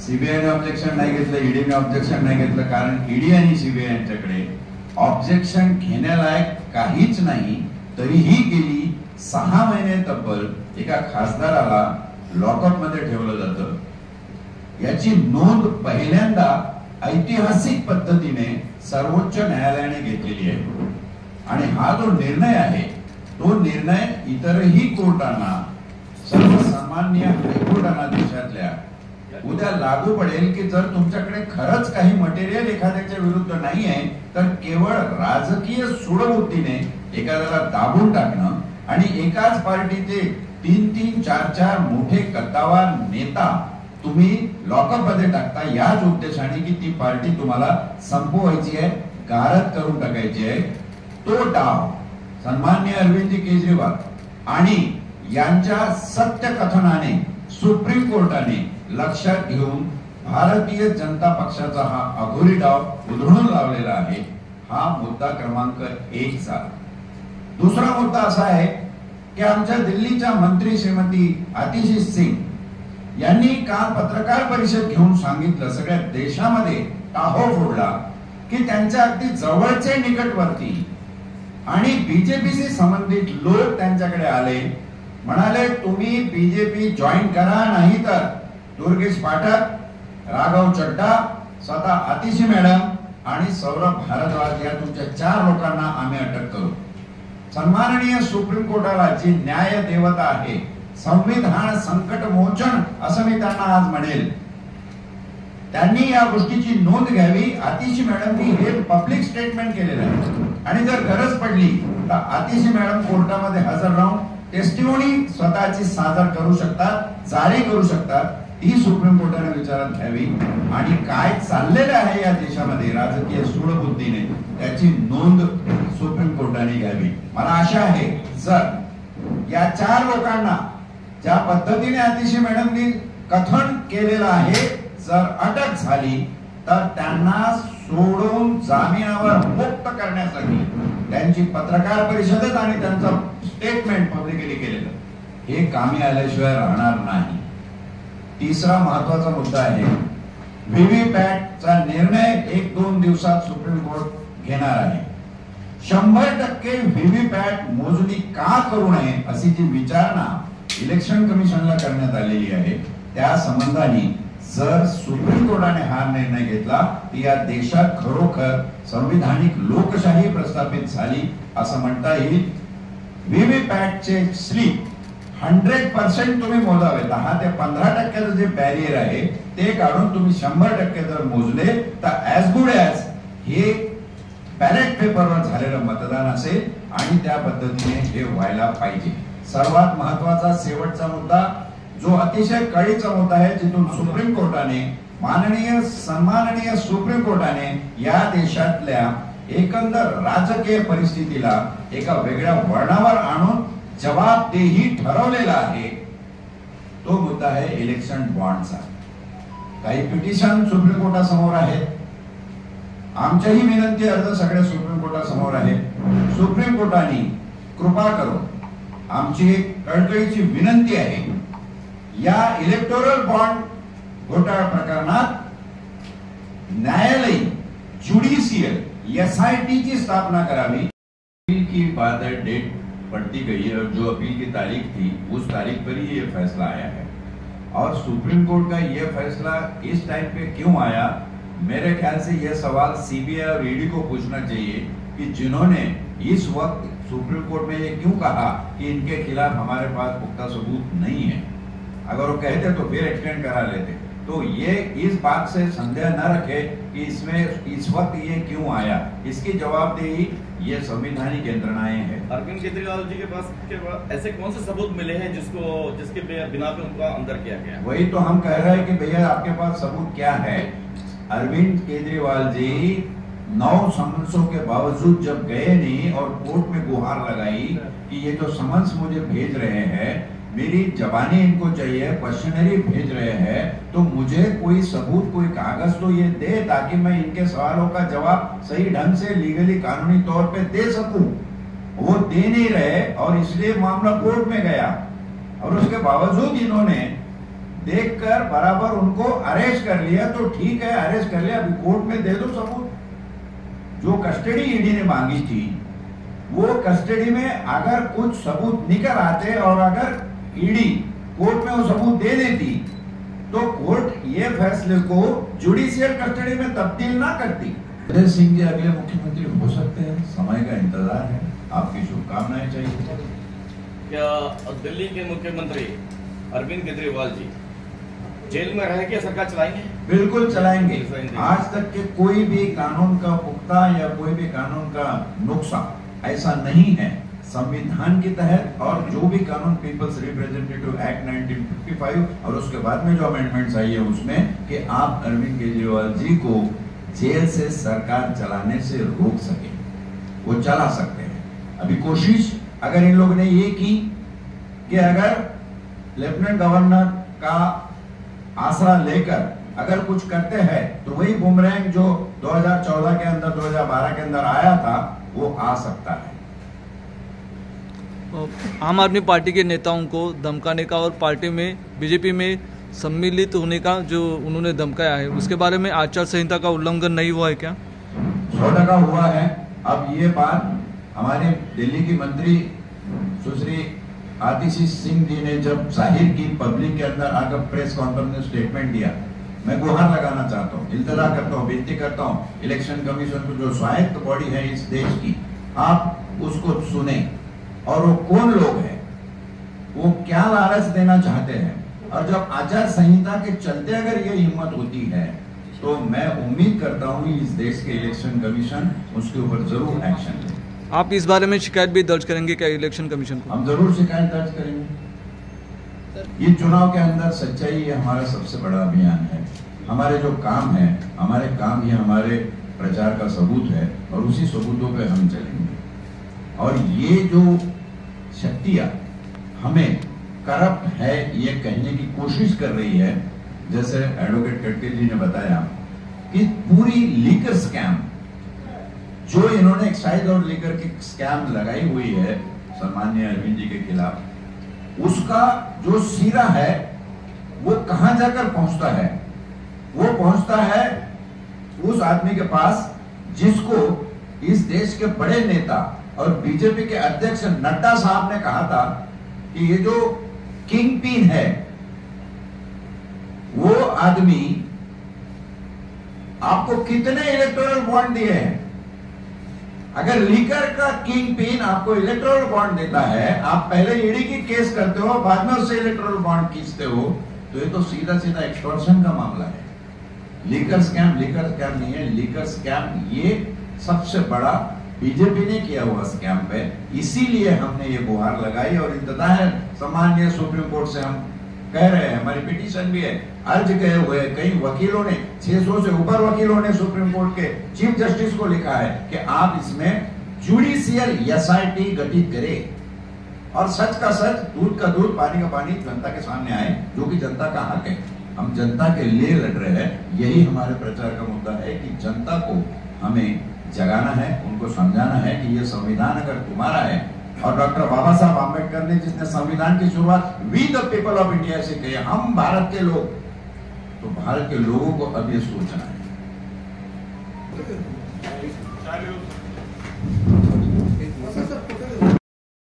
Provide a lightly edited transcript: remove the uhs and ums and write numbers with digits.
सीबीआयने objection नाही घेतलं, ईडीने objection नाही घेतलं, कारण ईडी आणि सीबीआय यांच्याकडे ऑब्जेक्शन घेण्यालायक काहीच नाही. तरीही गेली 6 महिने तब्बल एका खासदाराला लॉकअप मध्ये ठेवलं जातं. याची नोंद पहिल्यांदा ऐतिहासिक पद्धतीने सर्वोच्च न्यायालयाने घेतलेली आहे. आणि हा जो निर्णय आहे तो निर्णय इतरही कोर्टांना, सर्वसामान्य हायकोर्टांना देशातल्या उद्या लागू पडेल की जर तुमच्याकडे खरंच काही मटेरियल एखाद्याच्या विरुद्ध नाही आहे तर केवळ राजकीय सूडबुद्धीने एखाद्याला दाबून टाकणं आणि एकाच पार्टीचे 3-3, 4-4 मोठे कद्दावर नेता तुम्ही लॉकअप मध्ये टाकता याच उद्देशाने की ती पार्टी तुम्हाला संपवायची आहे, गारद करून टाकायची आहे. तो डाव सन्माननीय अरविंद केजरीवाल आणि यांच्या सत्य कथनाने सुप्रीम कोर्टाने लक्षात घेऊन भारतीय जनता पक्षाचा हा अघोरी डाव उधळून लावलेला आहे. हा मुद्दा क्रमांक 1 चा. दुसरा मुद्दा असा आहे की आमच्या दिल्लीच्या मंत्री श्रीमती आतिशी सिंग यांनी काल पत्रकार परिषद घेऊन सांगितलं, सगळ्या देशामध्ये टाहो फोडला की त्यांच्या अगदी जवळचे निकटवर्ती आणि बीजेपीशी संबंधित लोक त्यांच्याकडे आले, म्हणाले तुम्ही बीजेपी जॉईन करा, नाही तर दुर्गेश पाठक, राघव चड्डा, स्वतः आतिशी मॅडम आणि सौरभ भारद्वाज या तुमच्या 4 लोकांना आम्ही अटक करू. सन्माननीय सुप्रीम कोर्टाला जी न्याय देवता आहे, संविधान संकट मोचन असं मी त्यांना आज म्हणेल, त्यांनी या गोष्टीची नोंद घ्यावी. आतिशी मॅडमनी हे पब्लिक स्टेटमेंट केलेलं आहे आणि जर गरज पडली तर आतिशी मॅडम कोर्टामध्ये हजर राहून टेस्टिमोनी स्वतःची सादर करू शकतात, जारी करू शकतात. ही सुप्रीम कोर्टाने विचारात घ्यावी आणि काय चाललेलं आहे या देशामध्ये राजकीय सूडबुद्धीने त्याची नोंद सुप्रीम कोर्टाने घ्यावी. मला आशा आहे जर या 4 लोकांना ज्या पद्धतीने आतिशी मॅडमनी कथन केलेलं आहे जर अटक झाली तर त्यांना सोडून जामिनावर मुक्त करण्यासाठी त्यांची पत्रकार परिषदेत आणि त्यांचं स्टेटमेंट पब्लिकली केलेलं हे कामी आल्याशिवाय राहणार नाही. तिसरा महत्वाचा मुद्दा आहे व्हीव्हीपॅटचा निर्णय 1-2 दिवसात सुप्रीम कोर्ट घेणार आहे. 100% व्हीव्हीपॅट मोजणी का करू नये अशी जी विचारणा इलेक्शन कमिशनला करण्यात आलेली आहे त्या संबंधाने जर सुप्रीम कोर्टाने हा निर्णय घेतला तर या देशात खरोखर संविधानिक लोकशाही प्रस्थापित झाली असं म्हणता येईल. व्हीव्हीपॅटचे स्लिप 100% तुम्ही मोजावे. 10 ते 15% जे बॅरियर आहे ते काढून तुम्ही 100% जर मोजले तर ऍज गुड ऍज हे बॅलेट पेपरवर झालेलं मतदान असेल आणि त्या पद्धतीने हे व्हायला पाहिजे. सर्वात महत्वाचा शेवटचा मुद्दा जो अतिशय कळीचा मुद्दा आहे, जिथून सुप्रीम कोर्टाने सन्माननीय सुप्रीम कोर्टाने या देशातल्या एकंदर राजकीय परिस्थितीला एका वेगळ्या वळणावर आणून जबाबदेही ठरवलेला आहे, तो मुद्दा आहे इलेक्शन बॉन्डचा. काही पिटिशन सुप्रीम कोर्टासमोर आहेत. आमच्याही विनंती अर्ज सगळे सुप्रीम कोर्टासमोर आहे. सुप्रीम कोर्टाने कृपा करून आमची एक कळकळीची विनंती आहे, या इलेक्टोरल बॉन्ड घोटाळा प्रकरणात न्यायालयीन ज्युडिशियल एसआईटी की स्थापना करावी. की बाद डेट बढ़ती गई है और जो अपील की तारीख थी उस तारीख पर ही ये फैसला आया है. और सुप्रीम कोर्ट का ये फैसला इस टाइम पे क्यों आया, मेरे ख्याल से ये सवाल सीबीआई और ईडी को पूछना चाहिए कि जिन्होंने इस वक्त सुप्रीम कोर्ट में ये क्यों कहा कि इनके खिलाफ हमारे पास पुख्ता सबूत नहीं है. अगर वो कहते तो फिर एक्सटेंड करा लेते. तो ये इस बात से संदेह न रखे कि इसमें इस वक्त ये क्यों आया, इसकी जवाबदेही ये संवैधानिक यंत्रणाएं हैं. अरविंद केजरीवाल जी के पास ऐसे कौन से सबूत मिले हैं जिसके बिना पे उनका अंदर किया गया? वही तो हम कह रहे हैं कि भैया आपके पास सबूत क्या है. अरविंद केजरीवाल जी 9 समन्सों के बावजूद जब गए नहीं और कोर्ट में गुहार लगाई कि ये जो समन्स मुझे भेज रहे हैं मेरी जबानी इनको चाहिए, क्वेश्चनरी भेज रहे हैं, तो मुझे कोई सबूत, कोई कागज तो ये दे ताकि मैं इनके सवालों का जवाब सही ढंग से लीगली कानूनी तौर पे दे सकूं. वो दे नहीं रहे और इसलिए मामला कोर्ट में गया और उसके बावजूद इन्होंने देखकर बराबर उनको अरेस्ट कर लिया तो ठीक है, अरेस्ट कर लिया, अभी कोर्ट में दे दो सबूत। जो कस्टडी ईडी ने मांगी थी वो कस्टडी में अगर कुछ सबूत निकल आते और अगर ईडी कोर्ट में वो सबूत दे देती तो कोर्ट ये फैसले को जुडिशियल कस्टडी में तब्दील ना करती। अजय सिंह जी अगले मुख्यमंत्री हो सकते हैं, समय का इंतजार है, आपकी शुभकामनाएं चाहिए। क्या दिल्ली के मुख्यमंत्री अरविंद केजरीवाल जी जेल में रह के सरकार चलाएंगे? बिल्कुल चलाएंगे। आज तक के कोई भी कानून का पुख्ता या कोई भी कानून का नुक्सा ऐसा नहीं है संविधान के तहत, और जो भी कानून पीपल्स रिप्रेजेंटेटिव एक्ट 1955 और उसके बाद में जो अमेंडमेंट्स आई है उसमें कि आप अरविंद केजरीवाल जी को जेल से सरकार चलाने से रोक सके, वो चला सकते हैं। अभी कोशिश अगर इन लोगों ने ये की कि अगर लेफ्टिनेंट गवर्नर का आसरा लेकर अगर कुछ करते हैं तो वही बुमरैंग जो 2014 के अंदर 2012 के अंदर आया था वो आ सकता है। आम आदमी पार्टी के नेताओं को धमकाने का और पार्टी में बीजेपी में सम्मिलित होने का जो उन्होंने धमकाया है, उसके बारे में आचार संहिता का उल्लंघन नहीं हुआ है क्या? 100% हुआ है। अब ये बात हमारे दिल्ली की मंत्री सुश्री आतिशी सिंह जी ने जब जाहिर की, पब्लिक के अंदर आकर प्रेस कॉन्फ्रेंस में स्टेटमेंट दिया, मैं गुहार लगाना चाहता हूँ, इल्तजा करता हूँ, विनती करता हूँ, इलेक्शन कमीशन को जो स्वायत्त बॉडी है इस देश की, आप उसको सुने और वो कौन लोग हैं, वो क्या लालच देना चाहते हैं, और जब आचार संहिता के चलते अगर ये हिम्मत होती है तो मैं उम्मीद करता हूँ इस देश के इलेक्शन कमीशन उसके ऊपर जरूर एक्शन ले। आप इस बारे में शिकायत भी दर्ज करेंगे क्या इलेक्शन कमीशन को? हम जरूर शिकायत दर्ज करेंगे। ये चुनाव के अंदर सच्चाई ये हमारा सबसे बड़ा अभियान है। हमारे जो काम है, हमारे काम ही हमारे प्रचार का सबूत है और उसी सबूतों पे हम चलेंगे। और ये जो शक्तियां हमें करप्ट है ये कहने की कोशिश कर रही है, जैसे एडवोकेट गडकरी जी ने बताया कि पूरी लीकर स्कैम जो इन्होंने एक्साइज और लीकर की स्कैम लगाई हुई है सम्माननीय अरविंद जी के खिलाफ, उसका जो सिरा है वो कहां जाकर पहुंचता है? वो पहुंचता है उस आदमी के पास जिसको इस देश के बड़े नेता और बीजेपी के अध्यक्ष नड्डा साहब ने कहा था कि ये जो किंग पिन है वो आदमी आपको कितने इलेक्टोरल बॉन्ड दिए हैं। अगर लीकर का किंग पिन आपको इलेक्टोरल बॉन्ड देता है, आप पहले ईडी की केस करते हो, बाद में उससे इलेक्टोरल बॉन्ड खींचते हो, तो ये तो सीधा सीधा एक्सटॉर्शन का मामला है। लीकर स्कैम नहीं है, लीकर स्कैम ये सबसे बड़ा बीजेपी ने किया हुआ स्कैम है। इसीलिए हमने ये गुहार लगाई और इंतजार सम्माननीय सुप्रीम कोर्ट से हम कह रहे हैं, हमारी पिटीशन भी है, अर्ज गए हुए कई वकीलों ने, 600 से ऊपर वकीलों ने सुप्रीम कोर्ट के चीफ जस्टिस को लिखा है कि आप इसमें जुडिशियल एसआईटी गठित करें और सच का सच, दूध का दूध, पानी का पानी जनता के सामने आए, जो कि जनता का हक है। हम जनता के लिए लड़ रहे हैं, यही हमारे प्रचार का मुद्दा है कि जनता को हमें जगाना है, उनको समझाना है कि ये संविधान अगर तुम्हारा है, और डॉक्टर बाबा साहब आम्बेडकर ने जिसने संविधान की शुरुआत we the people of India से की, हम भारत के लोग, तो भारत के लोगों को अब ये सोचना है।